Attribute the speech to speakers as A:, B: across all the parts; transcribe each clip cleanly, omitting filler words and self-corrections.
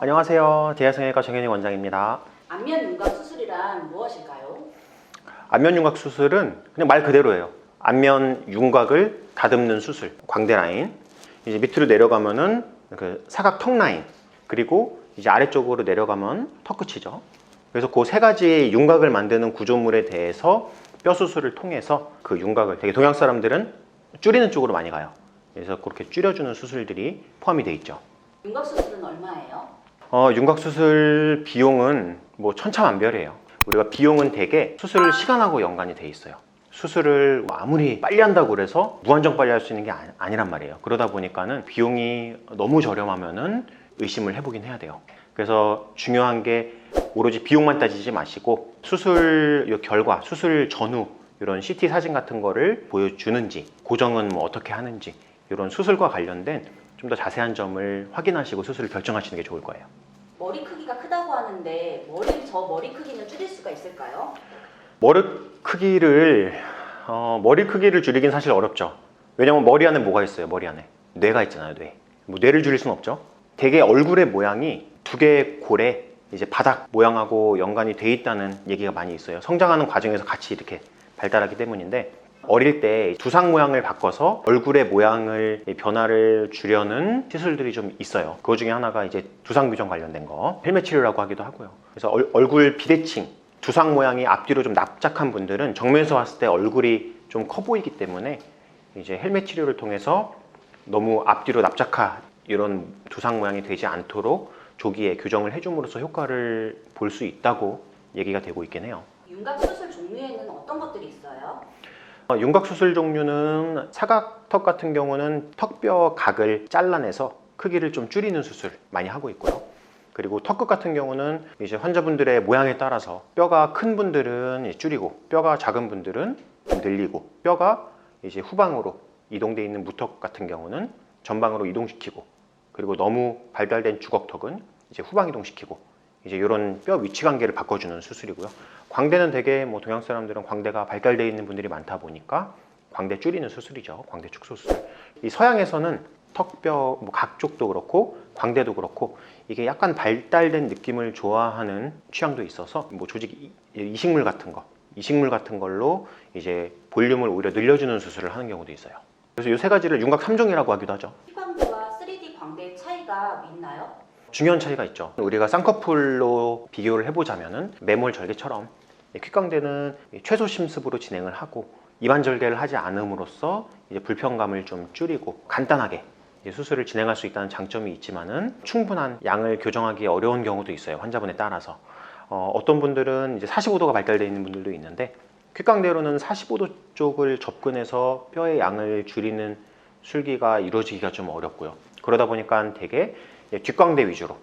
A: 안녕하세요. 대하성형외과 정현희 원장입니다.
B: 안면 윤곽 수술이란 무엇일까요?
A: 안면 윤곽 수술은 그냥 말 그대로예요. 안면 윤곽을 다듬는 수술, 광대 라인. 이제 밑으로 내려가면은 그 사각 턱 라인, 그리고 이제 아래쪽으로 내려가면 턱 끝이죠. 그래서 그 세 가지 윤곽을 만드는 구조물에 대해서 뼈 수술을 통해서 그 윤곽을, 되게 동양 사람들은 줄이는 쪽으로 많이 가요. 그래서 그렇게 줄여주는 수술들이 포함이 돼 있죠.
B: 윤곽 수술은 얼마예요?
A: 윤곽 수술 비용은 뭐 천차만별이에요. 우리가 비용은 대개 수술 시간하고 연관이 돼 있어요. 수술을 아무리 빨리 한다고 그래서 무한정 빨리 할 수 있는 게 아니란 말이에요. 그러다 보니까는 비용이 너무 저렴하면은 의심을 해보긴 해야 돼요. 그래서 중요한 게 오로지 비용만 따지지 마시고 수술 결과, 수술 전후 이런 CT 사진 같은 거를 보여주는지, 고정은 뭐 어떻게 하는지, 이런 수술과 관련된 좀 더 자세한 점을 확인하시고 수술을 결정하시는 게 좋을 거예요.
B: 머리 크기가 크다고 하는데 머리 크기는 줄일 수가 있을까요?
A: 머리 크기를 줄이긴 사실 어렵죠. 왜냐면 머리 안에 뭐가 있어요? 머리 안에 뇌가 있잖아요. 뭐 뇌를 줄일 수는 없죠. 되게 얼굴의 모양이 두 개의 골에 이제 바닥 모양하고 연관이 돼 있다는 얘기가 많이 있어요. 성장하는 과정에서 같이 이렇게 발달하기 때문인데, 어릴 때 두상 모양을 바꿔서 얼굴의 모양을 변화를 주려는 시술들이 좀 있어요. 그 중에 하나가 이제 두상 교정 관련된 거, 헬멧 치료라고 하기도 하고요. 그래서 얼굴 비대칭, 두상 모양이 앞뒤로 좀 납작한 분들은 정면에서 봤을 때 얼굴이 좀 커 보이기 때문에 이제 헬멧 치료를 통해서 너무 앞뒤로 납작한 이런 두상 모양이 되지 않도록 조기에 교정을 해줌으로써 효과를 볼 수 있다고 얘기가 되고 있긴 해요.
B: 윤곽 수술 종류에는 어떤 것들이 있어요?
A: 윤곽 수술 종류는 사각턱 같은 경우는 턱뼈 각을 잘라내서 크기를 좀 줄이는 수술 많이 하고 있고요. 그리고 턱끝 같은 경우는 이제 환자분들의 모양에 따라서 뼈가 큰 분들은 줄이고 뼈가 작은 분들은 좀 늘리고, 뼈가 이제 후방으로 이동되어 있는 무턱 같은 경우는 전방으로 이동시키고, 그리고 너무 발달된 주걱턱은 이제 후방 이동시키고, 이제 이런 뼈 위치 관계를 바꿔주는 수술이고요. 광대는 되게 뭐 동양 사람들은 광대가 발달되어 있는 분들이 많다 보니까 광대 줄이는 수술이죠. 광대 축소 수술. 이 서양에서는 턱뼈 뭐 각 쪽도 그렇고 광대도 그렇고 이게 약간 발달된 느낌을 좋아하는 취향도 있어서 뭐 조직 이식물 같은 걸로 이제 볼륨을 오히려 늘려주는 수술을 하는 경우도 있어요. 그래서 이 세 가지를 윤곽 3종이라고 하기도 하죠.
B: P광대와 3D 광대의 차이가 있나요?
A: 중요한 차이가 있죠. 우리가 쌍꺼풀로 비교를 해보자면은 매몰 절개처럼 퀵광대는 최소 심습으로 진행을 하고 입안 절개를 하지 않음으로써 이제 불편감을 좀 줄이고 간단하게 이제 수술을 진행할 수 있다는 장점이 있지만은 충분한 양을 교정하기 어려운 경우도 있어요. 환자분에 따라서. 어떤 분들은 이제 45도가 발달되어 있는 분들도 있는데, 퀵광대로는 45도 쪽을 접근해서 뼈의 양을 줄이는 술기가 이루어지기가 좀 어렵고요. 그러다 보니까 되게 뒷광대 위주로,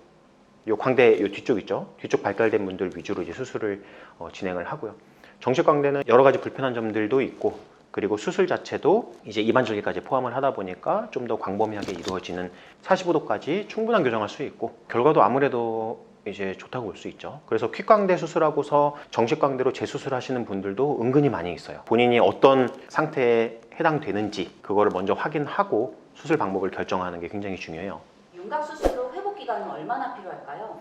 A: 요 광대 요 뒤쪽 있죠? 뒤쪽 발달된 분들 위주로 이제 수술을 진행을 하고요. 정식광대는 여러 가지 불편한 점들도 있고, 그리고 수술 자체도 이제 입안절개까지 포함을 하다 보니까 좀 더 광범위하게 이루어지는 45도까지 충분한 교정할 수 있고, 결과도 아무래도 이제 좋다고 볼 수 있죠. 그래서 퀵광대 수술하고서 정식광대로 재수술하시는 분들도 은근히 많이 있어요. 본인이 어떤 상태에 해당되는지 그거를 먼저 확인하고 수술 방법을 결정하는 게 굉장히 중요해요.
B: 윤곽 수술로 회복 기간은 얼마나 필요할까요?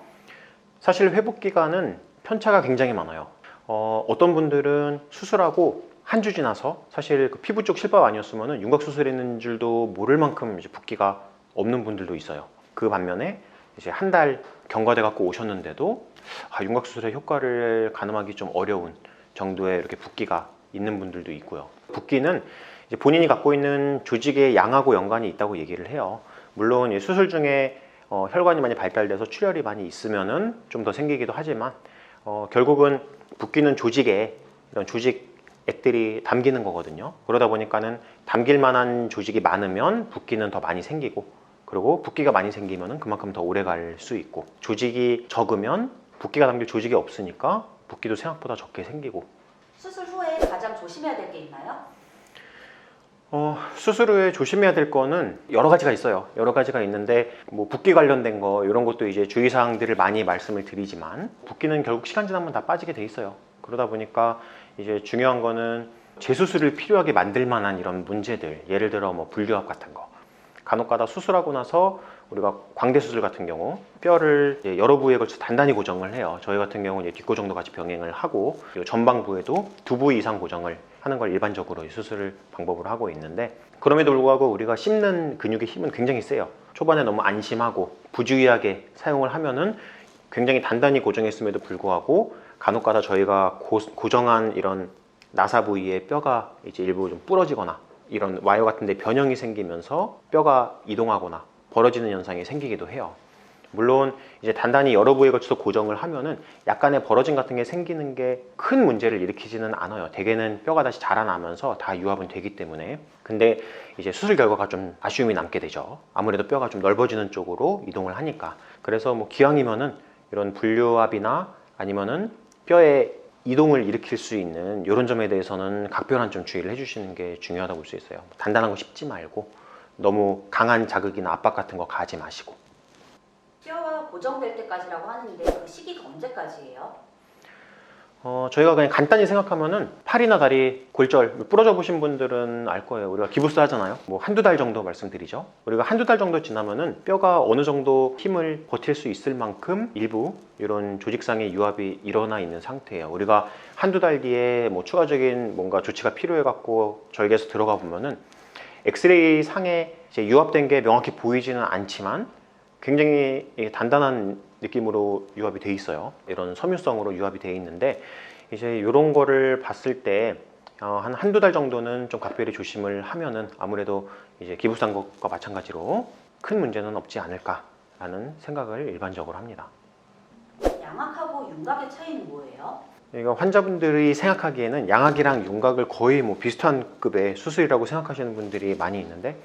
A: 사실 회복 기간은 편차가 굉장히 많아요. 어떤 분들은 수술하고 한 주 지나서 사실 그 피부 쪽 실밥 아니었으면 윤곽 수술했는 줄도 모를 만큼 이제 붓기가 없는 분들도 있어요. 그 반면에 이제 한 달 경과돼 갖고 오셨는데도 윤곽 수술의 효과를 가늠하기 좀 어려운 정도의 이렇게 붓기가 있는 분들도 있고요. 붓기는 이제 본인이 갖고 있는 조직의 양하고 연관이 있다고 얘기를 해요. 물론 수술 중에 혈관이 많이 발달돼서 출혈이 많이 있으면은 좀 더 생기기도 하지만 결국은 붓기는 조직에 이런 조직액들이 담기는 거거든요. 그러다 보니까는 담길 만한 조직이 많으면 붓기는 더 많이 생기고, 그리고 붓기가 많이 생기면은 그만큼 더 오래 갈 수 있고, 조직이 적으면 붓기가 담길 조직이 없으니까 붓기도 생각보다 적게 생기고.
B: 수술 후에 가장 조심해야 될 게 있나요?
A: 수술 후에 조심해야 될 거는 여러 가지가 있어요. 여러 가지가 있는데 뭐 붓기 관련된 거 이런 것도 이제 주의사항들을 많이 말씀을 드리지만, 붓기는 결국 시간 지나면 다 빠지게 돼 있어요. 그러다 보니까 이제 중요한 거는 재수술을 필요하게 만들 만한 이런 문제들, 예를 들어 뭐 불교합 같은 거, 간혹가다 수술하고 나서 우리가 광대 수술 같은 경우 뼈를 이제 여러 부위에 걸쳐 단단히 고정을 해요. 저희 같은 경우는 이제 뒷고정도 같이 병행을 하고 그리고 전방부에도 2부위 이상 고정을 하는 걸 일반적으로 이 수술 방법으로 하고 있는데, 그럼에도 불구하고 우리가 씹는 근육의 힘은 굉장히 세요. 초반에 너무 안심하고 부주의하게 사용을 하면은 굉장히 단단히 고정했음에도 불구하고 간혹가다 저희가 고정한 이런 나사 부위의 뼈가 이제 일부 좀 부러지거나 이런 와이어 같은 데 변형이 생기면서 뼈가 이동하거나 벌어지는 현상이 생기기도 해요. 물론 이제 단단히 여러 부위에 걸쳐서 고정을 하면은 약간의 벌어짐 같은 게 생기는 게 큰 문제를 일으키지는 않아요. 대개는 뼈가 다시 자라나면서 다 유합은 되기 때문에. 근데 이제 수술 결과가 좀 아쉬움이 남게 되죠. 아무래도 뼈가 좀 넓어지는 쪽으로 이동을 하니까. 그래서 뭐 기왕이면은 이런 분류압이나 아니면은 뼈에 이동을 일으킬 수 있는 이런 점에 대해서는 각별한 좀 주의를 해주시는 게 중요하다고 볼 수 있어요. 단단한 거 씹지 말고 너무 강한 자극이나 압박 같은 거 가하지 마시고.
B: 뼈가 고정될 때까지라고 하는데 그 시기가 언제까지예요?
A: 저희가 그냥 간단히 생각하면은 팔이나 다리, 골절 부러져 보신 분들은 알 거예요. 우리가 기부스 하잖아요. 뭐 한두 달 정도 말씀드리죠. 우리가 한두 달 정도 지나면은 뼈가 어느 정도 힘을 버틸 수 있을 만큼 일부 이런 조직상의 유합이 일어나 있는 상태예요. 우리가 한두 달 뒤에 뭐 추가적인 뭔가 조치가 필요해 갖고 절개해서 들어가 보면은 엑스레이 상에 이제 유합된 게 명확히 보이지는 않지만 굉장히 단단한 느낌으로 유합이 돼 있어요. 이런 섬유성으로 유합이 돼 있는데 이제 이런 거를 봤을 때 한두 달 정도는 좀 각별히 조심을 하면은 아무래도 이제 기부스한 것과 마찬가지로 큰 문제는 없지 않을까라는 생각을 일반적으로 합니다.
B: 양악하고 윤곽의 차이는 뭐예요?
A: 그러니까 환자분들이 생각하기에는 양악이랑 윤곽을 거의 뭐 비슷한 급의 수술이라고 생각하시는 분들이 많이 있는데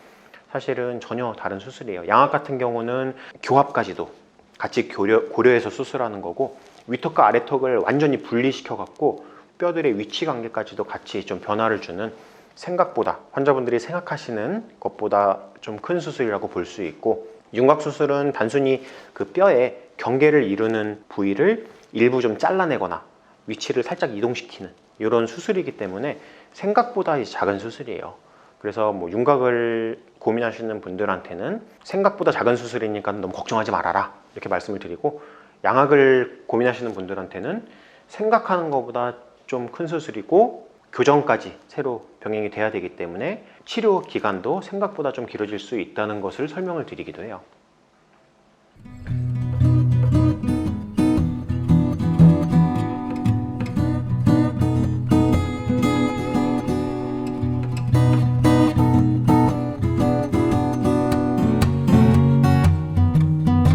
A: 사실은 전혀 다른 수술이에요. 양악 같은 경우는 교합까지도 같이 고려해서 수술하는 거고, 위턱과 아래턱을 완전히 분리시켜 갖고 뼈들의 위치 관계까지도 같이 좀 변화를 주는, 생각보다 환자분들이 생각하시는 것보다 좀 큰 수술이라고 볼 수 있고, 윤곽 수술은 단순히 그 뼈에 경계를 이루는 부위를 일부 좀 잘라내거나 위치를 살짝 이동시키는 이런 수술이기 때문에 생각보다 작은 수술이에요. 그래서 뭐 윤곽을 고민하시는 분들한테는 생각보다 작은 수술이니까 너무 걱정하지 말아라 이렇게 말씀을 드리고, 양악을 고민하시는 분들한테는 생각하는 것보다 좀 큰 수술이고 교정까지 새로 병행이 돼야 되기 때문에 치료 기간도 생각보다 좀 길어질 수 있다는 것을 설명을 드리기도 해요.